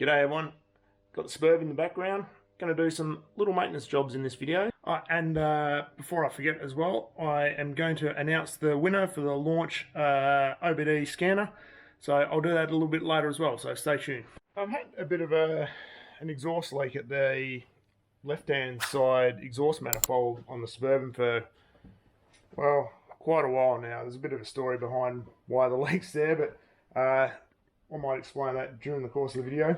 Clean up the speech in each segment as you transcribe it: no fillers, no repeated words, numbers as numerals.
G'day everyone, got the Suburban in the background. Going to do some little maintenance jobs in this video. And before I forget as well, I am going to announce the winner for the Launch OBD scanner. So I'll do that a little bit later as well, so stay tuned. I've had a bit of an exhaust leak at the left-hand side exhaust manifold on the Suburban for, well, quite a while now. There's a bit of a story behind why the leak's there, but I might explain that during the course of the video.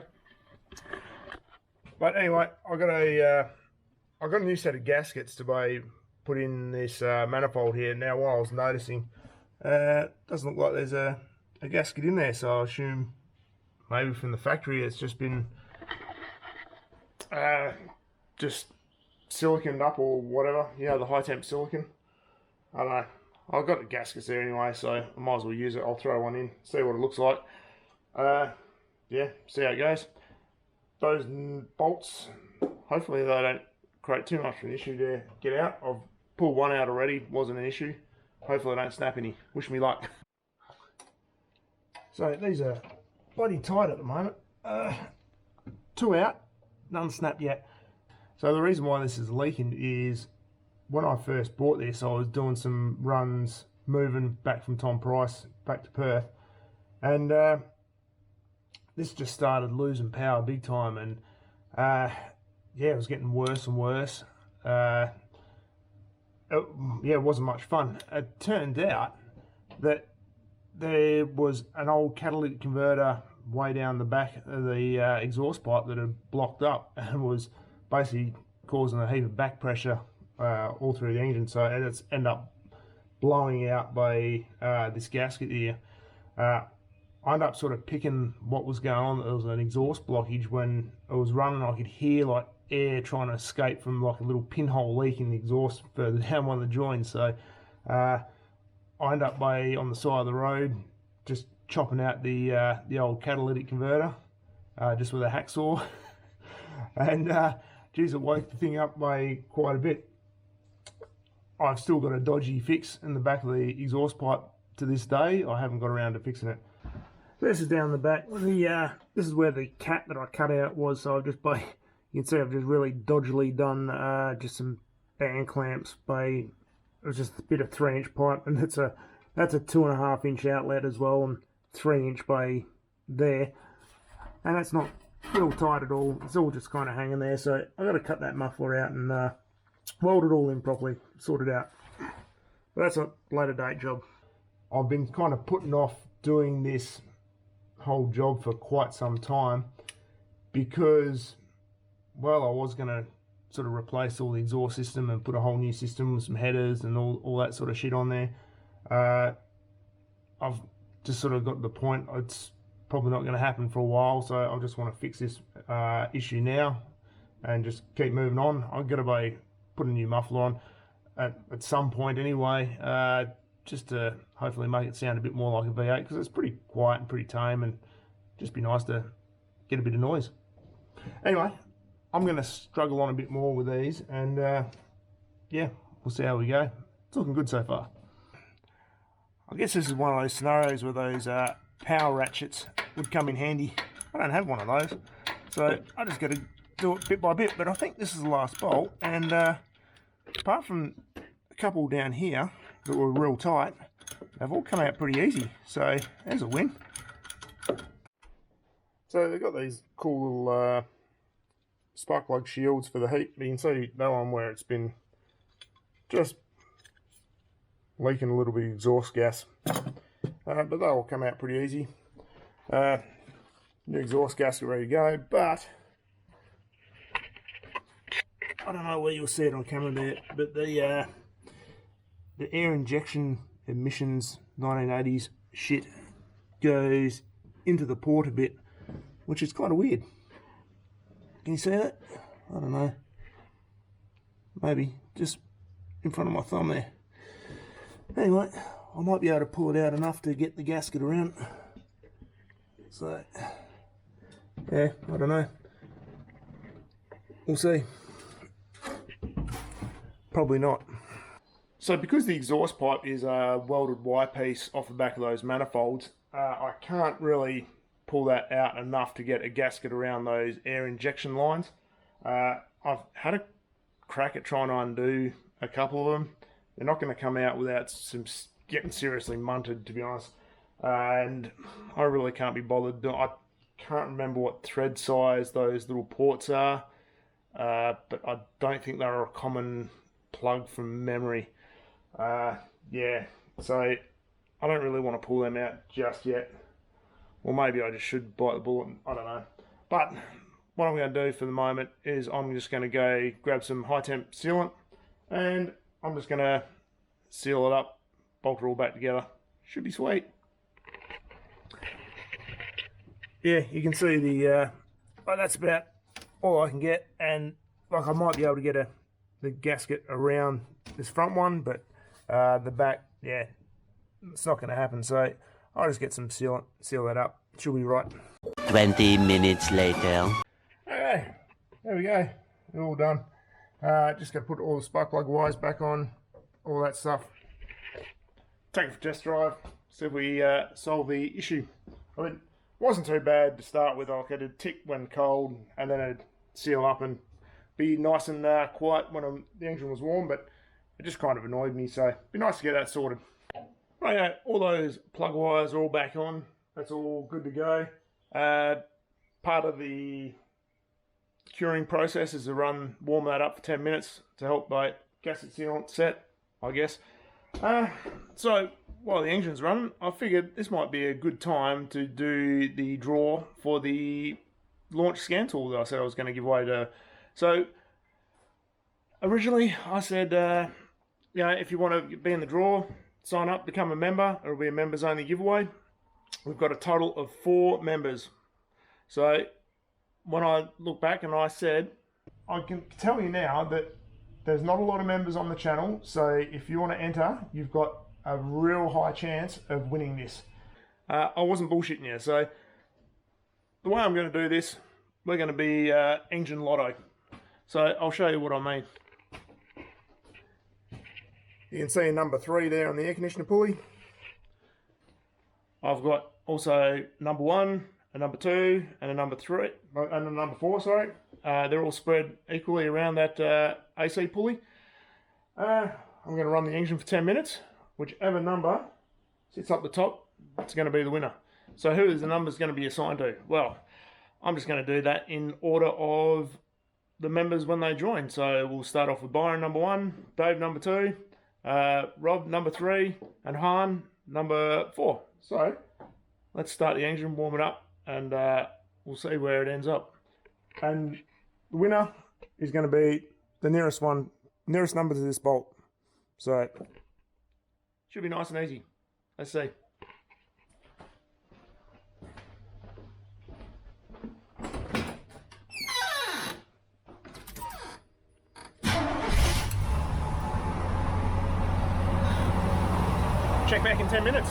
But anyway, I got a new set of gaskets to be put in this manifold here. Now, while I was noticing, doesn't look like there's a gasket in there, so I assume maybe from the factory it's just been just siliconed up or whatever. You know, the high temp silicon. I don't know. I've got the gaskets there anyway, so I might as well use it. I'll throw one in, see what it looks like. Yeah, see how it goes. Those bolts, hopefully they don't create too much of an issue to get out. I've pulled one out already, wasn't an issue. Hopefully they don't snap any. Wish me luck. So these are bloody tight at the moment. Two out, none snapped yet. So the reason why this is leaking is when I first bought this, I was doing some runs moving back from Tom Price back to Perth, and this just started losing power big time, and yeah, it was getting worse and worse. Yeah, it wasn't much fun. It turned out that there was an old catalytic converter way down the back of the exhaust pipe that had blocked up and was basically causing a heap of back pressure all through the engine. So it's ended up blowing out by this gasket here. I ended up sort of picking what was going on. There was an exhaust blockage when it was running. I could hear like air trying to escape from like a little pinhole leak in the exhaust further down one of the joints. So I ended up on the side of the road just chopping out the old catalytic converter just with a hacksaw. And geez, it woke the thing up by quite a bit. I've still got a dodgy fix in the back of the exhaust pipe to this day. I haven't got around to fixing it. This is down the back. This is where the cat that I cut out was. So I've just you can see I've just really dodgily done just some band clamps by. It was just a bit of 3-inch pipe, and that's a 2.5-inch outlet as well, and 3-inch by there, and that's not real tight at all. It's all just kind of hanging there. So I've got to cut that muffler out and weld it all in properly, sort it out. But that's a later date job. I've been kind of putting off doing this whole job for quite some time because, well, I was going to sort of replace all the exhaust system and put a whole new system with some headers and all that sort of shit on there. I've just sort of got to the point it's probably not going to happen for a while, so I just want to fix this issue now and just keep moving on. I've got to put a new muffler on at some point anyway, just to hopefully make it sound a bit more like a V8, because it's pretty quiet and pretty tame, and just be nice to get a bit of noise. Anyway, I'm going to struggle on a bit more with these, and yeah, we'll see how we go. It's looking good so far. I guess this is one of those scenarios where those power ratchets would come in handy. I don't have one of those, so I just got to do it bit by bit, but I think this is the last bolt, and apart from a couple down here that were real tight, they've all come out pretty easy, so there's a win. So they've got these cool little spark plug shields for the heat. You can see that one where it's been just leaking a little bit of exhaust gas, but they'll all come out pretty easy. New exhaust gasket ready to go, but I don't know where you'll see it on camera there, but the air injection emissions 1980s shit goes into the port a bit, which is kind of weird. Can you see that? I don't know. Maybe just in front of my thumb there. Anyway, I might be able to pull it out enough to get the gasket around. So, yeah, I don't know. We'll see. Probably not. So because the exhaust pipe is a welded Y piece off the back of those manifolds, I can't really pull that out enough to get a gasket around those air injection lines. I've had a crack at trying to undo a couple of them. They're not going to come out without getting seriously munted, to be honest. And I really can't be bothered. I can't remember what thread size those little ports are, but I don't think they're a common plug from memory. Yeah, so I don't really want to pull them out just yet. Or maybe I just should bite the bullet, I don't know. But what I'm going to do for the moment is I'm just going to go grab some high temp sealant and I'm just going to seal it up, bolt it all back together. Should be sweet. Yeah, you can see the, that's about all I can get, and like I might be able to get the gasket around this front one, but the back, yeah, it's not going to happen, so I'll just get some sealant, seal that up. Should be right. 20 minutes later. Okay, there we go. It's all done. Just got to put all the spark plug wires back on, all that stuff. Take it for a test drive, see if we solve the issue. I mean, it wasn't too bad to start with. Like, it'd tick when cold, and then it'd seal up and be nice and quiet when the engine was warm, but it just kind of annoyed me, so it'd be nice to get that sorted. Right, all those plug wires are all back on. That's all good to go. Part of the curing process is to warm that up for 10 minutes to help the gasket sealant set, I guess. So while the engine's running, I figured this might be a good time to do the draw for the launch scan tool that I said I was going to give away to. So originally I said, you know, if you want to be in the draw, sign up, become a member. It'll be a members only giveaway. We've got a total of 4 members. So when I look back and I said, I can tell you now that there's not a lot of members on the channel. So if you want to enter, you've got a real high chance of winning this. I wasn't bullshitting you. So the way I'm going to do this, we're going to be engine lotto. So I'll show you what I mean. You can see number 3 there on the air conditioner pulley. I've got also number 1, a number 2, and a number 3, and a number 4, sorry. They're all spread equally around that AC pulley. I'm going to run the engine for 10 minutes. Whichever number sits up the top, it's going to be the winner. So who is the numbers going to be assigned to? Well, I'm just going to do that in order of the members when they join. So we'll start off with Byron number 1, Dave number 2, Rob number 3, and Han number 4. So let's start the engine, warm it up, and we'll see where it ends up. And the winner is going to be the nearest number to this bolt. So should be nice and easy. Let's see. Check back in 10 minutes.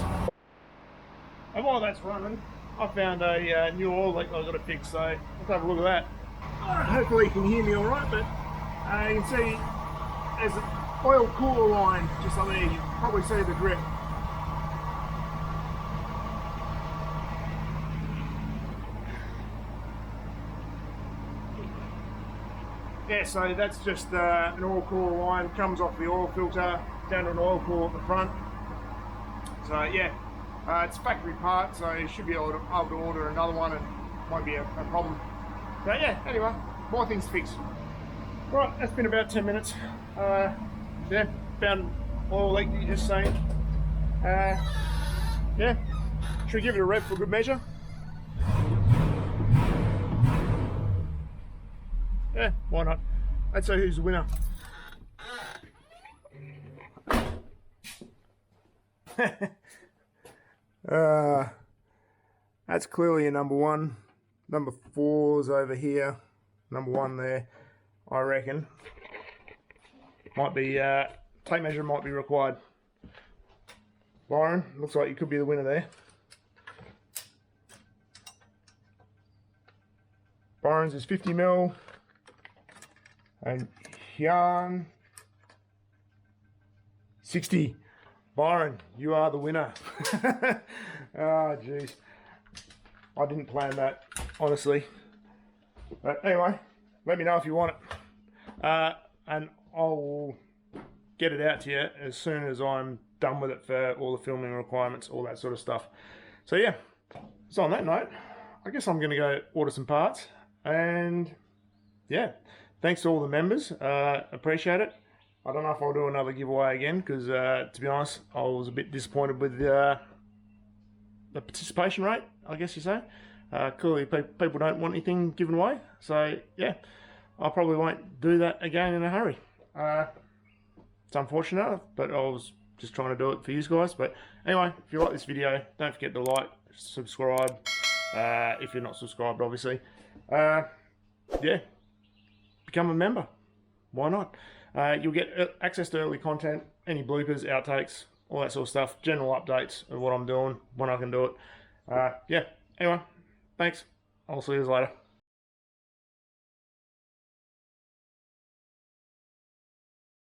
And while that's running, I found a new oil leak I've got to fix, so let's have a look at that. Hopefully you can hear me alright, but you can see there's an oil cooler line just up there. You can probably see the drip. Yeah, so that's just an oil cooler line, comes off the oil filter down to an oil cooler at the front. So yeah, it's factory part, so you should be able to order another one and won't be a problem. So yeah, anyway, more things fixed. Right, that's been about 10 minutes. Yeah, found oil leak that you're just saying. Yeah, should we give it a rev for good measure? Yeah, why not? Let's see who's the winner. That's clearly a number 1. Number 4's over here. Number 1 there, I reckon. Might be tape measure might be required. Byron, looks like you could be the winner there. Byron's is 50mm, and Hyun 60. Byron, you are the winner. Oh, jeez. I didn't plan that, honestly. But anyway, let me know if you want it. And I'll get it out to you as soon as I'm done with it for all the filming requirements, all that sort of stuff. So yeah, so on that note, I guess I'm going to go order some parts. And yeah, thanks to all the members. Appreciate it. I don't know if I'll do another giveaway again because, to be honest, I was a bit disappointed with the participation rate, I guess you say. Clearly, people don't want anything given away. So yeah, I probably won't do that again in a hurry. It's unfortunate, but I was just trying to do it for you guys. But anyway, if you like this video, don't forget to like, subscribe, if you're not subscribed, obviously. Yeah, become a member. Why not? You'll get access to early content, any bloopers, outtakes, all that sort of stuff, general updates of what I'm doing, when I can do it. Yeah, anyway, thanks. I'll see you later.